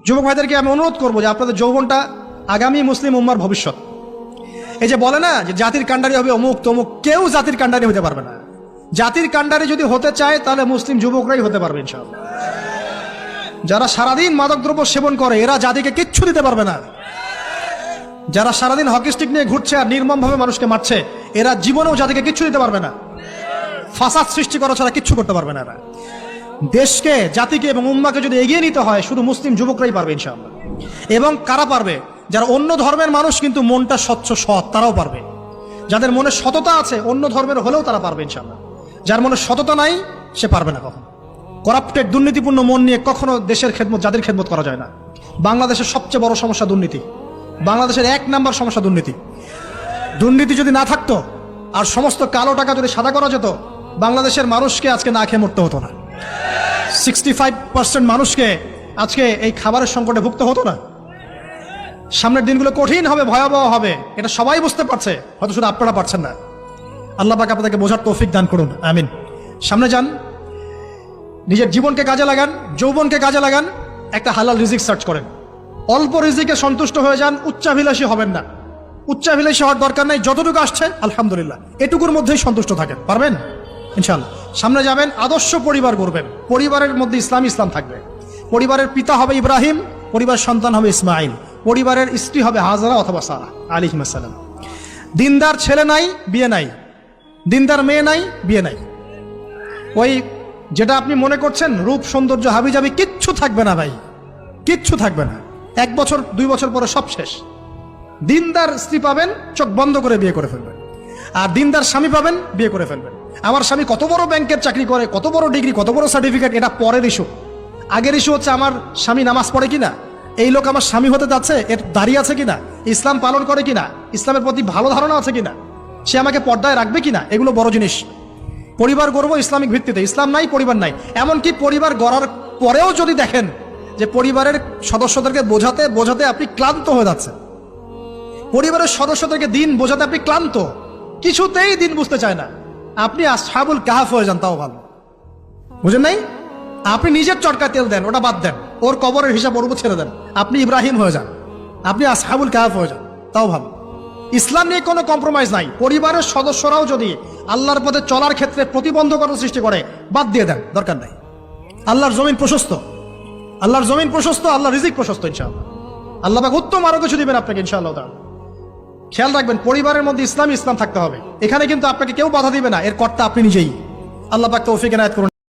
যুবক ভাইদেরকে আমি অনুরোধ করবো যে আপনাদের যৌবনটা আগামী মুসলিম উম্মার ভবিষ্যৎ। এই যে বলে না যে জাতির কাণ্ডারি হবে অমুক তমুক, কেউ জাতির কাণ্ডারি হতে পারবে না। জাতির কাণ্ডারি যদি হতে চায় তাহলে মুসলিম যুবকরাই হতে পারবে ইনশাআল্লাহ। যারা সারাদিন মাদকদ্রব্য সেবন করে এরা জাতিকে কিচ্ছু দিতে পারবে না। যারা সারাদিন হকি স্টিক নিয়ে ঘুরছে আর নির্মমভাবে মানুষকে মারছে এরা জীবনেও জাতিকে কিচ্ছু দিতে পারবে না। ফাসাদ সৃষ্টি করা ছাড়া কিচ্ছু করতে পারবে না এরা। দেশকে, জাতিকে এবং উম্মাকে যদি এগিয়ে নিতে হয় শুধু মুসলিম যুবকরাই পারবে ইনশাআল্লাহ। এবং কারা পারবে? যারা অন্য ধর্মের মানুষ কিন্তু মনটা স্বচ্ছ সৎ, তারাও পারবে। যাদের মনে সততা আছে অন্য ধর্মের হলেও তারা পারবে ইনশাআল্লাহ। যার মনে সততা নাই সে পারবে না কখনো। করাপ্টেড, দুর্নীতিপূর্ণ মন নিয়ে কখনো দেশের খেদমত, জাতির খেদমত করা যায় না। বাংলাদেশের সবচেয়ে বড় সমস্যা দুর্নীতি। বাংলাদেশের 1 নম্বর সমস্যা দুর্নীতি। দুর্নীতি যদি না থাকতো আর সমস্ত কালো টাকা যদি সাদা করা যেত, বাংলাদেশের মানুষকে আজকে না খেয়ে মরতে হতো না। 65% মানুষকে আজকে এই খাবারের সংকটে ভুগতে হতো না। সামনের দিনগুলো কঠিন হবে, ভয়াবহ হবে, এটা সবাই বুঝতে পারছে, হয়তো শুধু আপনারা পারছেন না। আল্লাহ পাক আপনাদেরকে বোঝার তৌফিক দান করুন, আমিন। সামনে যান, নিজের জীবনকে কাজে লাগান, যৌবনকে কাজে লাগান, একটা হালাল রিজিক সার্চ করেন। অল্প রিজিকে সন্তুষ্ট হয়ে যান, উচ্চাভিলাষী হবেন না। উচ্চাভিলাষী হওয়ার দরকার নেই, যতটুকু আসছে আলহামদুলিল্লাহ, এটুকুর মধ্যেই সন্তুষ্ট থাকেন, পারবেন ইনশাআল্লাহ। সামনে যাবেন, আদর্শ পরিবার গড়বেন, পরিবারের মধ্যে ইসলাম থাকবে। পরিবারের পিতা হবে ইব্রাহিম, পরিবার সন্তান হবে ইসমাইল, পরিবারের স্ত্রী হবে হাজরা অথবা সারা আলাইহিস সালাম। দিনদার ছেলে নাই, বিয়ে নাই। দিনদার মেয়ে নাই, বিয়ে নাই। ওই যেটা আপনি মনে করছেন রূপ সৌন্দর্য হাবিজাবি, কিচ্ছু থাকবে না ভাই, কিচ্ছু থাকবে না। 1 বছর 2 বছর পরে সব শেষ। দিনদার স্ত্রী পাবেন, চোখ বন্ধ করে বিয়ে করে ফেলবেন। আর দিনদার স্বামী পাবেন, বিয়ে করে ফেলবেন। আমার স্বামী কত বড় ব্যাংকের চাকরি করে, কত বড় ডিগ্রি, কত বড় সার্টিফিকেট, এটা পরের ইস্যু। আগের ইস্যু হচ্ছে আমার স্বামী নামাজ পড়ে কিনা, এই লোক আমার স্বামী হতে যাচ্ছে, এর দাঁড়িয়ে আছে কিনা, ইসলাম পালন করে কিনা, ইসলামের প্রতি ভালো ধারণা আছে কিনা, সে আমাকে পর্দায় রাখবে কিনা, এগুলো বড় জিনিস। পরিবার গড়ব ইসলামিক ভিত্তিতে, ইসলাম নাই পরিবার নাই। এমনকি পরিবার গড়ার পরেও যদি দেখেন যে পরিবারের সদস্যদেরকে বোঝাতে বোঝাতে আপনি ক্লান্ত হয়ে যাচ্ছেন, পরিবারের সদস্যদেরকে দিন বোঝাতে আপনি ক্লান্ত, কিছুতেই দিন বুঝতে চায় না, আপনি আসহাবুল কাহাফ হয়ে যান, তাও ভালো। বুঝেন নাই? আপনি নিজের চটকা তেল দেন, ওটা বাদ দেন, ওর কবরের হিসাব ওর উপর ছেড়ে দেন, আপনি ইব্রাহিম হয়ে যান, আপনি আসহাবুল কাহাফ হয়ে যান, তাও ভালো। ইসলাম নিয়ে কোনো কম্প্রোমাইজ নাই। পরিবারের সদস্যরাও যদি আল্লাহর পথে চলার ক্ষেত্রে প্রতিবন্ধকতা সৃষ্টি করে, বাদ দিয়ে দেন, দরকার নাই। আল্লাহর জমিন প্রশস্ত, আল্লাহর জমিন প্রশস্ত, আল্লাহর রিজিক প্রশস্ত ইনশাআল্লাহ। আল্লাহ পাক উত্তম আরো কিছু দিবেন আপনাকে ইনশাআল্লাহ তাআলা। খেয়াল রাখবেন, পরিবারের মধ্যে ইসলাম থাকতে হবে। এখানে কিন্তু আপনাকে কেউ বাধা দিবে না, এর কর্তা আপনি নিজেই। আল্লাহ পাক তৌফিক এনায়েত করুন।